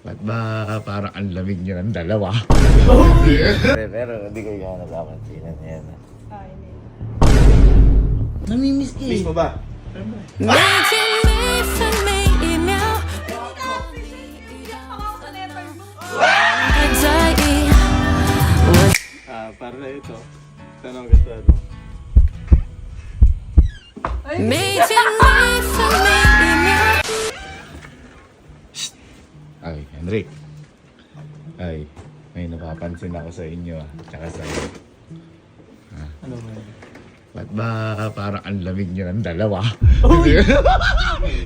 Ba't ba parang ang lamig nyo ng dalawa? Pero hindi ko yung nagkapansinan yan. Ay, hindi. Namimiss ka eh. Miss mo ba? 你甜蜜分每一秒， 还在意我。 Para na ito. Tanong gusto ano? 每天每分每一秒。 Ay, Henrik. Ay, may napapansin ako sa inyo tsaka sa iyo. Ano ba yun? Ba't ba parang ang lamig nyo ng dalawa?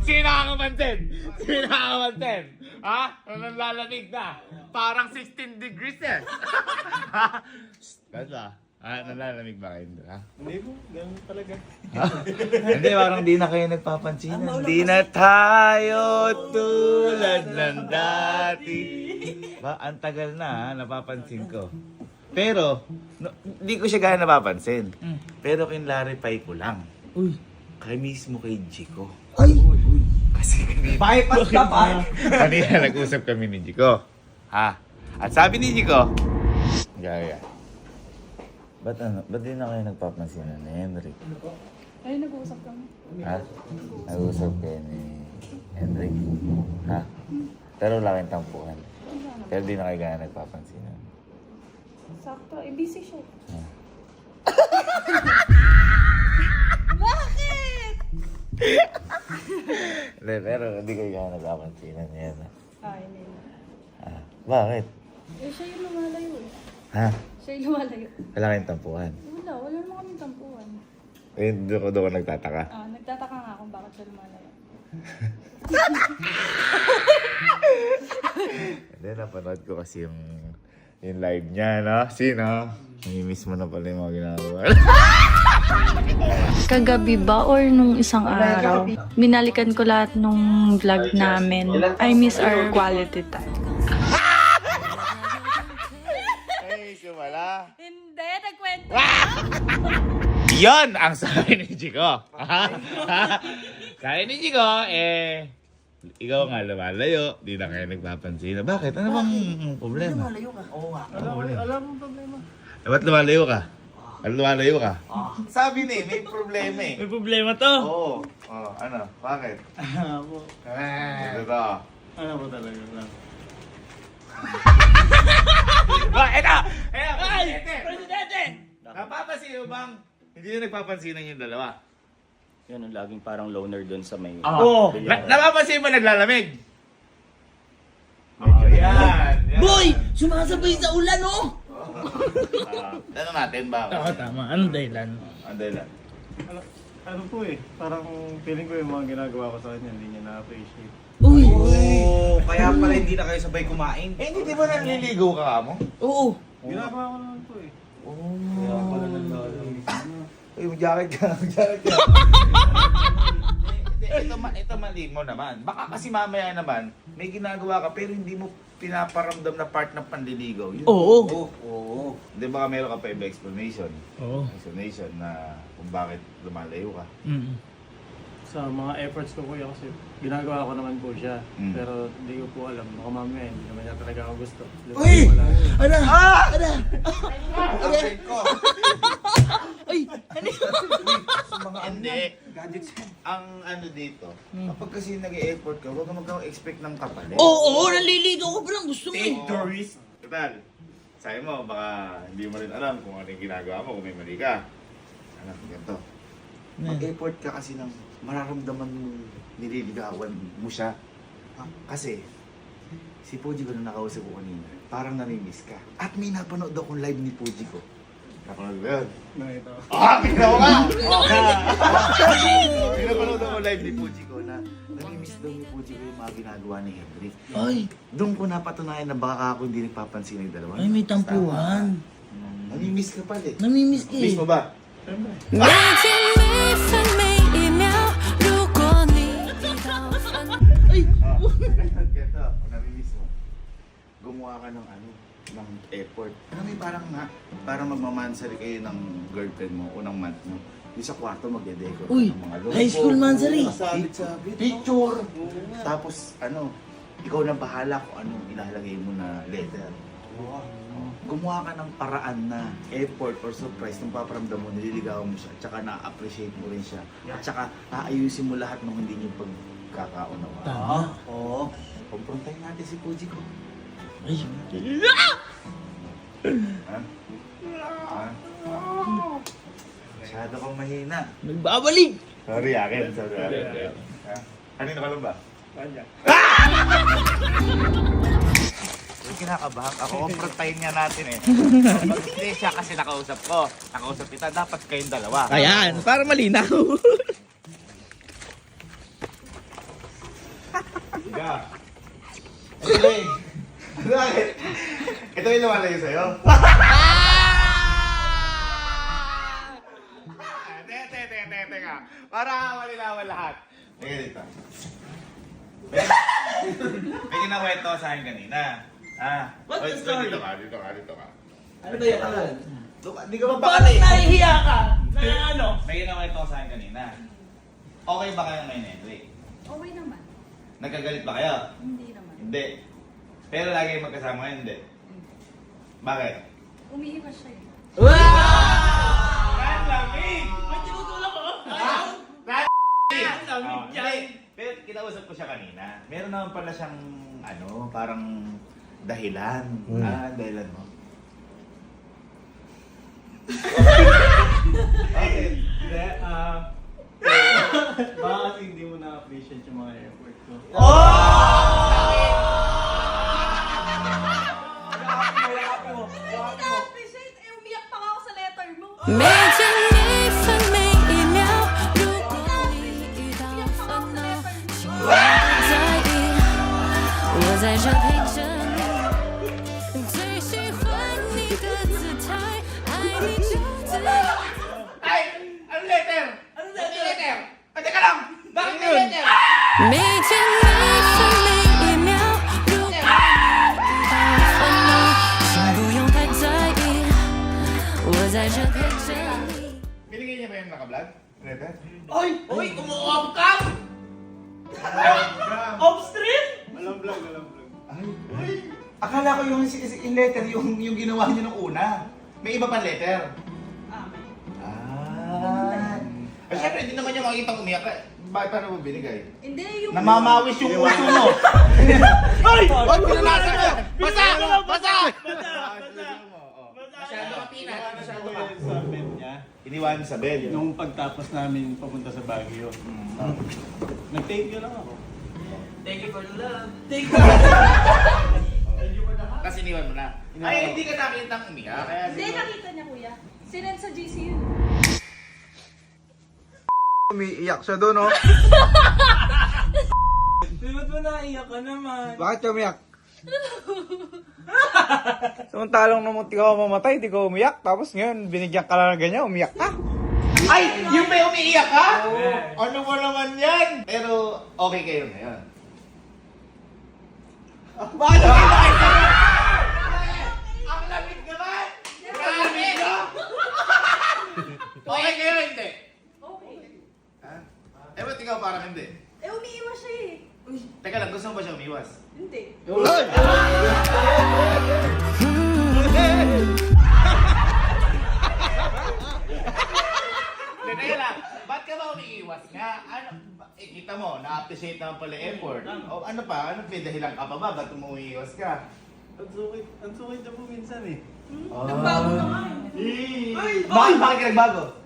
Sino nakakapansin? Sino nakakapansin? Ha? Anong lalamig na? Parang 16 degrees eh. Ba't ba? Nalalamig ba kayo? Ha? Hindi po, ganun talaga. Hindi, parang di na kayo nagpapansin. Hindi na tayo tulad ng dati. Ba, ang tagal na, napapansin ko. Pero, hindi ko siya gaya napapansin. Pero kinlarify ko lang. Uy. Kay mismo kay Chico. Ay! Kasi Bypass ka pa! kanina nag-usap kami ni Chico. Ha? At sabi ni Chico, gaya. Ba't di na kayo nagpapansin ni Henrik? Ay, nag-uusap kami. Ha? Nag-usap kayo ni Henrik? Ha? Pero wala kayong tampuhan. Pero di na kayo gaya nagpapansin. Sakto, eh, busy siya. Hindi, pero hindi kayo gaya nagpapansin yan. Ay, hindi. Bakit? Eh, siya yung lumalayo eh. Ha? Siya yung lumalayo. Wala kayong tampuhan. Wala naman kaming tampuhan. Eh, doon ko nagtataka. Nagtataka nga kung bakit siya lumalayo. Hindi, napanood ko kasi yung live niya, no? Sino? Namimiss mo na pala yung mga ginagawa. Kagabi ba or nung isang araw, binalikan ko lahat nung vlog namin. I miss our quality time. Ay, sumala. Hindi, nagkwento. Yon ang sabi ni Chico. Sabi ni Chico, ikaw nga lumalayo, di na kayo nagpapansin. Bakit? Ano bang problema? Malayo ka. Oo nga. Alam mo problema. Ba't lumalayo ka? Ba't lumalayo ka? Sabi ni, may problema eh. May problema to. Oo. Oh, ano? Bakit? Ano Ito to. Ano ba talaga lang? Eto! Presidente! Napapansin mo bang hindi na nagpapansinan yung dalawa? Yun, ang laging parang loner doon sa may... Oo. Napapansin mo naglalamig? Oh, yan. Boy! Sumasabay sa ulan, oh! Tanong natin ba? Oo, tama. Anong dahilan? Anday lang. Ano po eh, parang feeling ko yung mga ginagawa ko sa kanya, hindi niya na-appreciate. Uy! Kaya pala hindi na kayo sabay kumain. Hindi di ba naliligo ka mo? Oo! Ginagawa ko naman po eh. Kaya pala naglalaro. Uy, jacket ka. Ito mali mo naman. Baka kasi mamaya naman, may ginagawa ka pero hindi mo pinaparamdam na part ng panliligaw. Yun. Oo! Oo. Di ba meron ka pa iba explanation? Oo. Explanation na kung bakit lumalayo ka. Sa mga efforts ko kuya kasi ginagawa ko naman po siya. Mm. Pero hindi ko po alam, baka mamaya hindi naman niya talaga ako gusto. Uy! Wala. Ano? Ano? Ay! Ano? Hindi. Ang ano dito, kapag kasi nag-e-effort ka, huwag ka mag-expect ng kapalit. Oo! Naliligaw ko pa lang. Gusto mo eh. Take the risk. Total, sabi mo, baka hindi mo rin alam kung ano yung ginagawa mo, kung may mali ka. Alam, ganito. Mag-effort ka kasi ng mararamdaman mo nililigawan mo siya. Ha? Kasi, si Puji ko na nakausap ko kanina, parang namimiss ka. At may napanood akong live ni Puji ko. Napanood ba yun? Nakita ko. Ginawa ka! May napanood akong live ni Puji ko na namimiss daw ni Puji ko yung mga ginagawa ni Henry. Ay! Doon ko napatunayan na baka ako hindi nagpapansin ng dalawa. Ay, may tampuhan. Namimiss ka pala eh. Namimiss ka eh. Miss mo ba? 每天每分每一秒，如果你遇到烦。 Ay! Ganito, kung namimiss mo, gumawa ka ng ng effort. Ano may parang magmamansari kayo ng girlfriend mo, unang month mo. Yung sa kwarto magde-decor Uy, ng mga logo. high school mansari. Sabit-sabit. Picture. Tapos ikaw lang bahala kung anong ilalagay mo na letter. Gumawa ka ng paraan na effort or surprise nung paparamdam mo, nililigawan mo siya, at saka na-appreciate mo rin siya, at saka aayusin mo lahat ng hindi niyo pagkakaunawa. Tama. Oo. Kumprontahin natin si Puji ko. Ay. Ha? Ha? Masyado kang mahina. Nagbabalik. Sorry, akin. Sorry, akin. Ha? Kanino ka lang ba? Kanya. Kinakabahan ako. Kumprontahin nga natin eh. Hindi siya kasi nakausap ko. Nakausap kita, dapat kayong dalawa. Ayan, para malinaw. Higa. Ito eh. Bakit? Ito yung lumalayo sa'yo. Teka. Para malinawan lahat. Teka dito. May ginakwento sa akin kanina. What's the Wait, story? Dito ka. Ano ba yan, Alan? Di ka ba Parang nahihiya ka. Na ano? May ginakwento sa akin kanina. Okay ba kayo ngayon, Henry? Okay naman. Nagkagalit ba kayo? Hindi naman. Hindi. Pero lagi kayo magkasama ngayon, hindi. Bakit? Umiiwas siya eh. May tinutulak ko. Hindi. Pero kinausap ko siya kanina. Meron naman pala siyang, parang dahilan. Dahilan mo. Okay. Hindi, baka kasi hindi mo na-appreciate yung mga effort ko. Hindi na-appreciate. Eh, umiyak pa nga ako sa letter mo. 每天每分每一秒，如果你遇到烦恼，请不要在意，我在这陪着你。最喜欢你的姿态，爱你就自由。 Ay! Ano letter? Ano letter? Teka lang! Bakit may letter? 每天每分每一秒，如果你遇到烦恼，请不用太在意，我在这陪着你。 Binigay niya ba yung naka-vlog? Letter? Uy, kumuha ka. Off-stream? Alam vlog. Akala ko yung letter yung ginawa niyo nung una. May iba pang letter? Ay, syempre, hindi naman niya makikita umiyak ka. Bakit paano mo binigay? Hindi, yung... Namamawis yung uso mo! Ay! Ba't pinanasa mo? Basa! Basa! Masyado ka pinat. Masyado ka sa bed niya. Iniwan sa bed. Nung pagtapos namin papunta sa Baguio, nag-thank you lang ako. Thank you for the love. Thank Tapos iniwan mo na. Ay, hindi ka nakitang umiyak. Kaya Hindi, nakita niya kuya. Sinend sa GC yun. Umiiyak siya doon, oh. Ba't mo naiyak ka naman? Bakit siya umiyak? Samantalang nung munti ka mamatay, di ka umiyak. Tapos ngayon, binigyan ka lang ng ganyan, umiyak ka. Ay! Yung may umiiyak ka? Ano mo naman yan? Pero okay kayo ngayon. Bakit umiiyak ka? Ang lamig naman! Grabe! Okay kayo hindi? Okay. Ha? Eh, ba't ikaw parang hindi? Eh, umiiwas siya eh. Teka lang, gusto mo ba siya umiwas? Hindi. Teka lang, ba't ka ba umiiwas nga? Kita mo, na-appreciate naman pala effort. O ano pa? Ano dahilan ka pa ba? Ba't umiiwas ka? Ang sukit niya po minsan eh. Nagbago na nga eh. Bakit ka nagbago?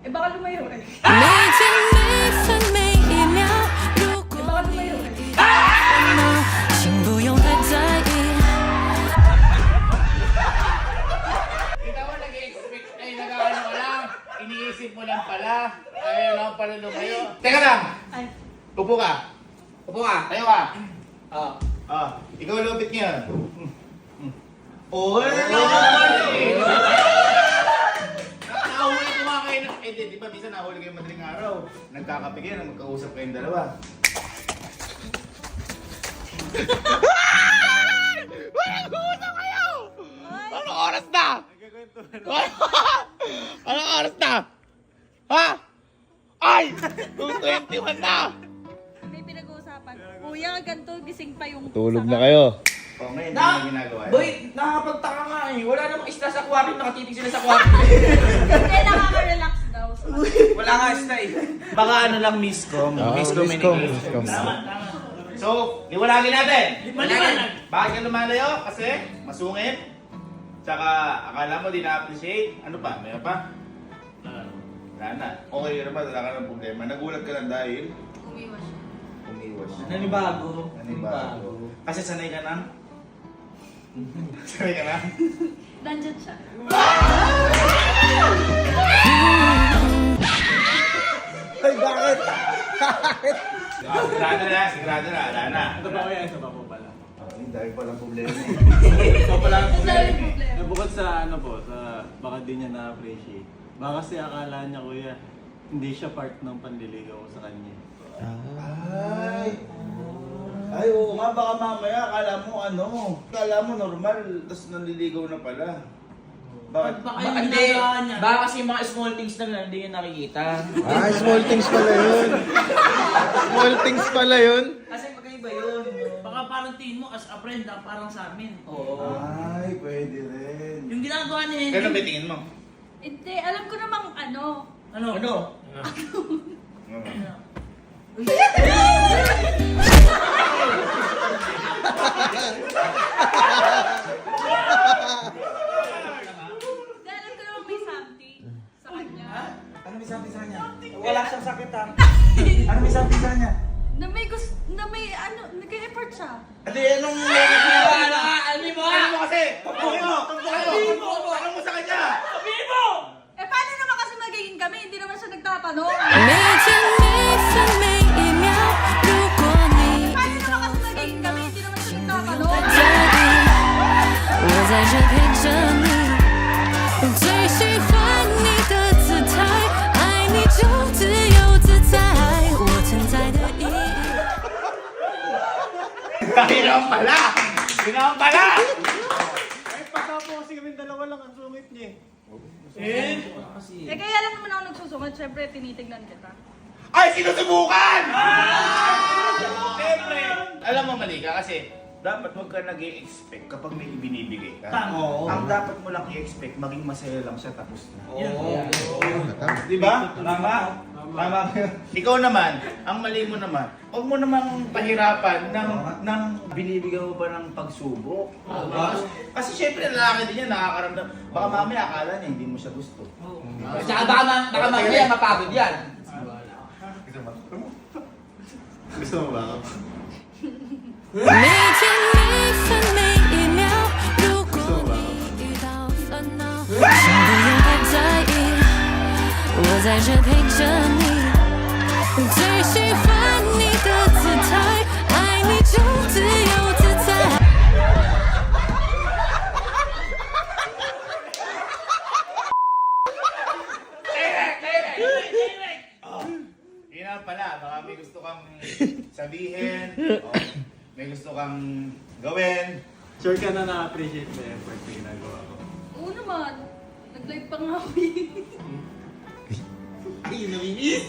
Eh, baka lumayo eh. 每天每分每一秒，如果 Eh, baka 你 lumayo eh. 遇到烦恼，请不用太在意。 Kita mo, nag-expect ay nag-ano ka lang. Iniisip mo lang pala. Ayaw lang pala lumayo. Teka lang! Ay. Upo ka. Upo ka. Tayo ka. Ah. Ikaw lupit ngayon. Oh, ano naman eh! Nahuli ko nga kayo na... Eh, di ba minsan nahuli kayo madaling araw? Nagkakape kayo na magkausap kayong dalawa. Nag-uusap kayo! Anong oras na? Anong oras na? Ha? Ay! 2:21 na! May pinag-uusapan. Kuya, ganito to, gising pa yung... Tulog na kayo. O, ngayon, ano yung ginagawa? Boy, nakakapagtaka nga eh. Wala namang isla sa aquarium, nakatitig sila sa aquarium. Hindi, nakaka-relax daw. Wala nga isla eh. Baka ano lang, miscom. Miscom. So, liwanagin natin. Bakit ka lumalayo? Kasi masungit. Tsaka akala mo di na-appreciate. Ano pa? Mayroon pa? Wala na. Okay ka naman, wala ka ng problema. Nagulat ka lang dahil Umiwas siya. umiwas siya. Nanibago. Nanibago. Kasi sanay ka na? Sanay ka na? Nandyan siya. Ay, bakit? Sigurado na, wala na. Ito pa ko yan, isa pa po pala. Dahil palang problema eh. Ito pala ang Ang dami problema. problema. Bukod sa ano po, sa baka di niya na-appreciate. Baka kasi akala niya kuya, hindi siya part ng panliligaw ko sa kanya. Ay, oo nga, baka mamaya akala mo ano, akala mo normal, tapos nanliligaw na pala. Bakit? Hindi. Baka kasi yung mga small things na lang, hindi yun nakikita. Small things pala yun. Small things pala yun. Kasi magkaiba yun. Baka parang tingin mo as a friend, parang sa amin. Oo. Ay, pwede rin. Yung ginagawa ni Ganun ba tingin mo? Hindi, alam ko namang ano. Ano? Ano? Hindi, alam ko namang may something sa kanya. Ano may sabi sa kanya? Wala siyang sakit ha. Ano may sabi sa kanya? Na may gusto, na may ano, nag-effort siya. Ate, anong Ano mo ano mo kasi? Tumpukin mo! Tumpukin mo! Ano mo sa kanya? Eh, paano naman kasi magiging kami? Hindi naman siya nagtatanong. 每天每分每一秒，如果你 Paano naman kasi magiging kami? Hindi naman siya nagtatanong. 在这里，我在这陪着你。最喜欢你的姿态，爱你就自由自在，我存在的意义。 Ginawan pala! Ginawan pala! Eh, pagkapo kasi kami dalawa lang ang sungit niya eh. Eh, kaya lang naman ako nagsusungad. Siyempre, tinitignan kita. Ay, sinusubukan! Siyempre! Alam mo, mali ka kasi dapat huwag ka nag-i-expect kapag may ibinibigay ka. Oo. Ang dapat mo lang i-expect, maging masaya lang siya tapos na. Oo. Di ba? Tama? Tama. Ikaw naman, ang mali mo naman, huwag mo namang pahirapan ng binibigyan mo pa ng pagsubok. Kasi syempre lalaki din yan, nakakaramdam. Baka mamaya akala niya hindi mo siya gusto. Tsaka baka mamaya mapagod yan. Gusto mo ba ako? 每天每分每一秒，如果你遇到烦恼，请不用太在意，我在这陪着你。最喜欢你的姿态，爱你就自由自在。 Yun na pala, baka may gusto kang sabihin, o may gusto kang gawin. Sure ka na na-appreciate mo yung effort na ginagawa ko. Oo naman. Nag-live pa nga ako eh. Ay, namimiss!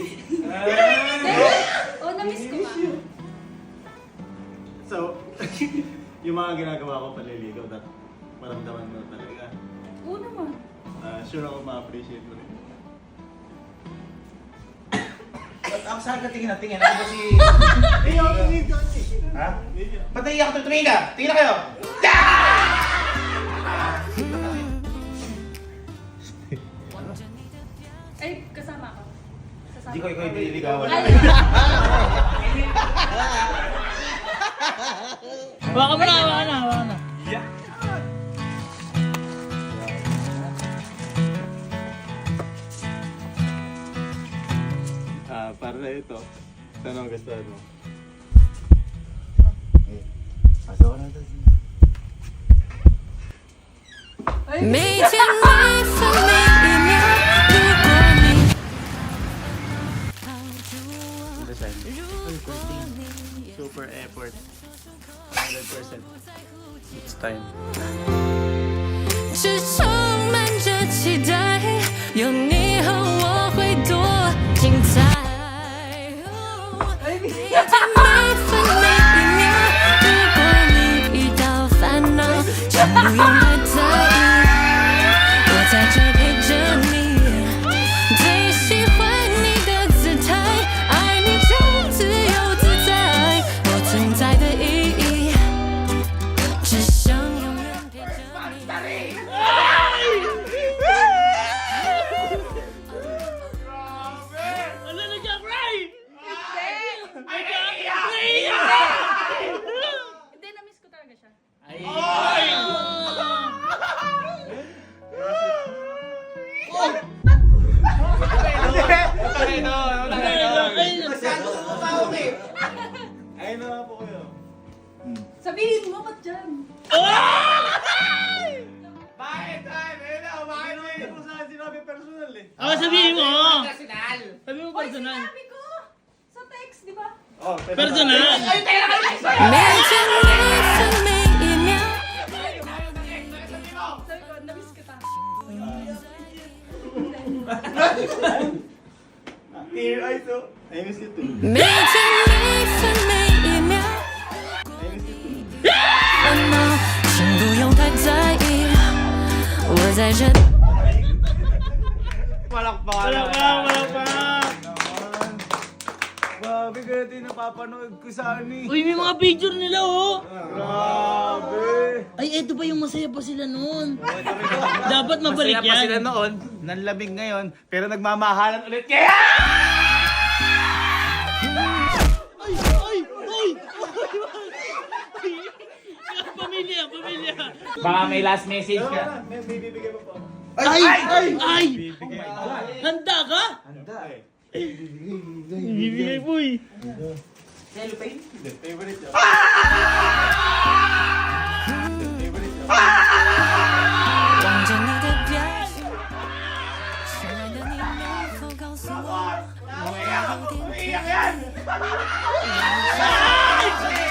Oo, na-miss ko nga. So, yung mga ginagawa ko paliligaw, dapat maramdaman mo talaga. Oo naman. Sure ako ma-appreciate mo rin. Ang saan ka tingin na tingin? Ako ba si... Ha? Ba't naiyak ka tumingin ka? Tingin na kayo! Ay, kasama ako. Kasama Hindi ko ikaw yung nililigawan. Ay, Baka mo na, baka na, baka na. Para na ito, tanong gusto mo. 每天每分每一秒，如果你抱住我， Design. 如果你也 Super effort. 100%. It's time. 只充满着期待，有你和我会多精彩。每天每分每一秒。不用太在意，我在这陪着你。最喜欢你的姿态，爱你就自由自在。我存在的意义，只想永远陪着你。Ano nag-cry? Hindi, na-miss ko talaga siya. Ayun na nga po kayo. Sabihin mo, ba't dyan? Bakit? Ayun na, bakit mo hindi ko saan sinabi personal eh. Sabihin mo! Sabihin mo personal. Sabi ko, sa text, di ba? Oh, Personal! 每天每分每一秒。 Sabi ko, na-miss kita. Tear eyes oh. I miss you too. 每天每分每一秒， I miss you too. 烦恼请不用太在意，我在这。 Palakpakan Wala pa, wala pa! Grabe, ganito yung napapanood ko sa ani. Uy, may mga picture nila oh! Grabe. Ay, eto pa yung masaya pa sila noon. Dapat mabalik Masaya pa sila yan. noon, nanlamig ngayon, pero nagmamahalan ulit kaya! Ay! Ay! Ay! Pamilya, pamilya! Baka may last message ka. May bibigay mo po. Ay! Ay! Ay! Handa ka? Handa eh. Bibigay po eh. Favorite yun. 望着你的表情，亲爱的，你能否告诉我，我有点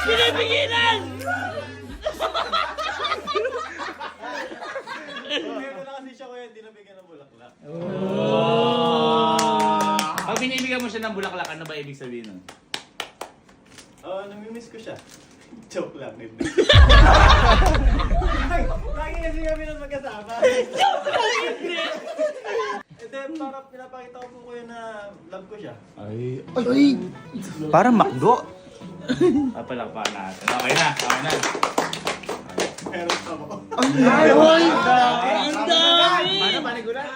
Pinipigilan! Meron na kasi siya kuya, hindi nabigyan ng bulaklak. Pag binibigyan mo siya ng bulaklak, ano ba ibig sabihin nun? Namimiss ko siya. Joke lang. Hindi. Lagi kasi kami nang magkasama. And then, parang pinapakita ko po kuya na love ko siya. Parang makdo. Palakpakan natin. Okay na, okay na. Meron pa mo. Ay! Ang dami! Paano panigulan?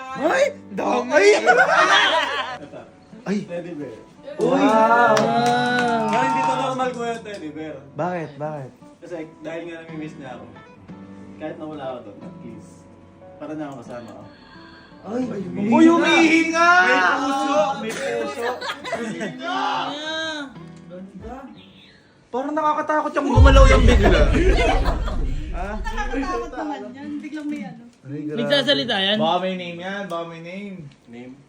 Ay! Teddy bear. Wow! Pero hindi to normal kuya teddy bear. Bakit? Bakit? Kasi dahil nga namimiss niya ako. Kahit nawala ako doon, at least. Para na ako kasama ako. Uy, humihinga! May puso! May puso! Parang nakakatakot yung gumalaw yung bigla. Nakakatakot naman yan. Biglang may ano. Nagsasalita yan? Baka may name yan, baka may name. Name?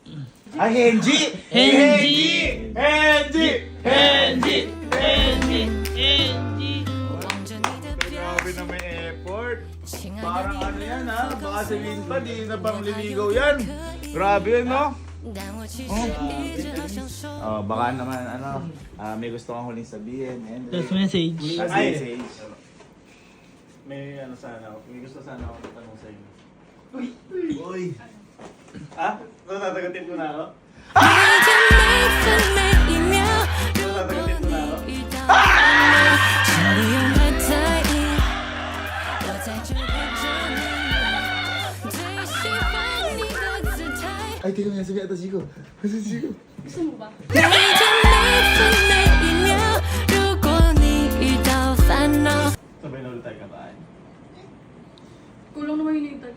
Ay, Henji! Henji! Henji! Henji! Henji! Henji! 望着你的表 Grabe 情 na may effort. 亲爱的， Parang 你 ano yan 能 ha, 否 baka 告诉 sabihin 我， pa, di na 我 bang 还有 liligaw 点 yan. 可以。 Grabe yun, no? 但我其实一直都想说。 Oh, baka naman, may gusto kang huling sabihin. Last message. Last Ay. message. May ano sana ako. May gusto sana ako tanong sa inyo. Uy! Ah? Tatagatin ko na ako? 每天每分每一秒，如果你遇到烦恼，请不用太在意，我在这陪着你。最喜欢你的姿态， Ay, tingnan mo yan, sabi ata Chico. Chico. Gusto mo ba? 每天每分每一秒，如果你遇到烦恼。 Sabay na ulit tayo kakain. Kulang naman yung nintag.